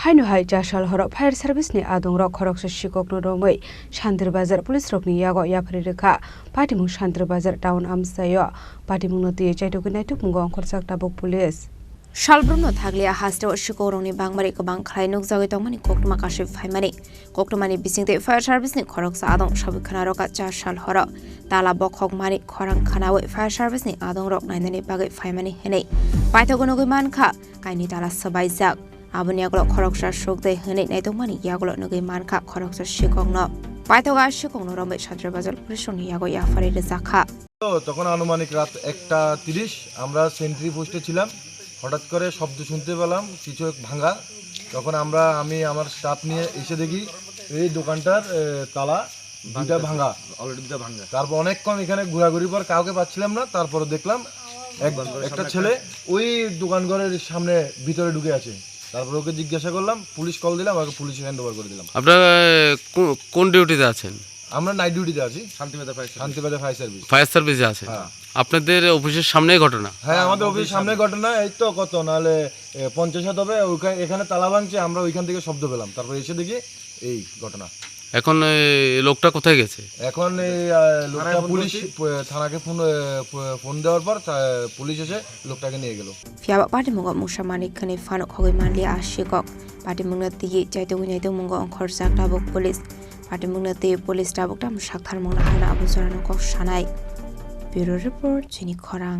Hainu hai Chasal horo fire service ni Adongrok Khoroksa Sikokno Romwi Santirbazar Policerokni yago Yapharwi Rwkha Patimung Santirbazar town amsayo Patimung noti chaitoknai tupmungo khorsak tabuk police Shalbrumno thaglia hasto Sikorongni bangmari kabang khlai nukjagoi tongmani koktuma kashif phaimani koktumani bisingte fire service ni Khoroksa adong sabikhana Rwkha Chasal horo tala bokhok mani Khorang khanawe fire service ni Adongrok nainani bagai phaimani henei paithogonogoi mankha kaini tala sabaijak Aboni yagulo Khoroksa sokdai henei naitongmani yagulo nogoi mankha Khoroksa Sikokno paithoga Sikokno Romwi Santirbazar Policerokni yago Yapharwi Rwkha তখন আনুমানিক রাত 1:30 আমরা sentry পোস্টে ছিলাম হঠাৎ করে শব্দ শুনতে পেলাম কিছু ভাঙা তখন আমি আমার স্টাফ নিয়ে এসে দেখি এই দোকানটার তালা দুটো ভাঙা অলরেডি দুটো ভাঙা তারপর অনেকক্ষণ এখানে ঘোরাঘুরি পর কাউকে পাচ্ছিলাম না তারপর দেখলাম একটা ছেলে ওই দোকানঘরের সামনে ভিতরে ঢুকে আছে তারপর ওকে জিজ্ঞাসা করলাম পুলিশ কল দিলাম আমাকে পুলিশে হ্যান্ডওভার করে দিলাম আপনারা কোন ডিউটিতে আছেন আমরা নাইট ডিউটিতে আছি শান্তিবাজার ফায়ার সার্ভিসে আছে আপনাদের অফিসের সামনেই ঘটনা হ্যাঁ আমাদের অফিসের সামনে ঘটনা এই তো কত নালে 50 হবে এখানে তালা ভাঙছে আমরা ওইখান থেকে শব্দ পেলাম তারপর এসে দেখি এই ঘটনা এখন লোকটা কোথায় গেছে এখন এই লোকটা পুলিশ থানাকে ফোন দেওয়ার পর পুলিশ এসে লোকটাকে নিয়ে গেল ফিয়াবা পাটিমুঙ্গ মুসামানি খানি ফানো খগই মানলি আশিকক পাটিমুঙ্গ তিগি চাইতগই নাইতমুঙ্গ খরসাক টাবক পুলিশ পাটিমুঙ্গ তে পুলিশ টাবক টাম সাকথার মুঙ্গ হানা আবুজরানো কক সানাই ব্যুরো রিপোর্ট চিনি খরাং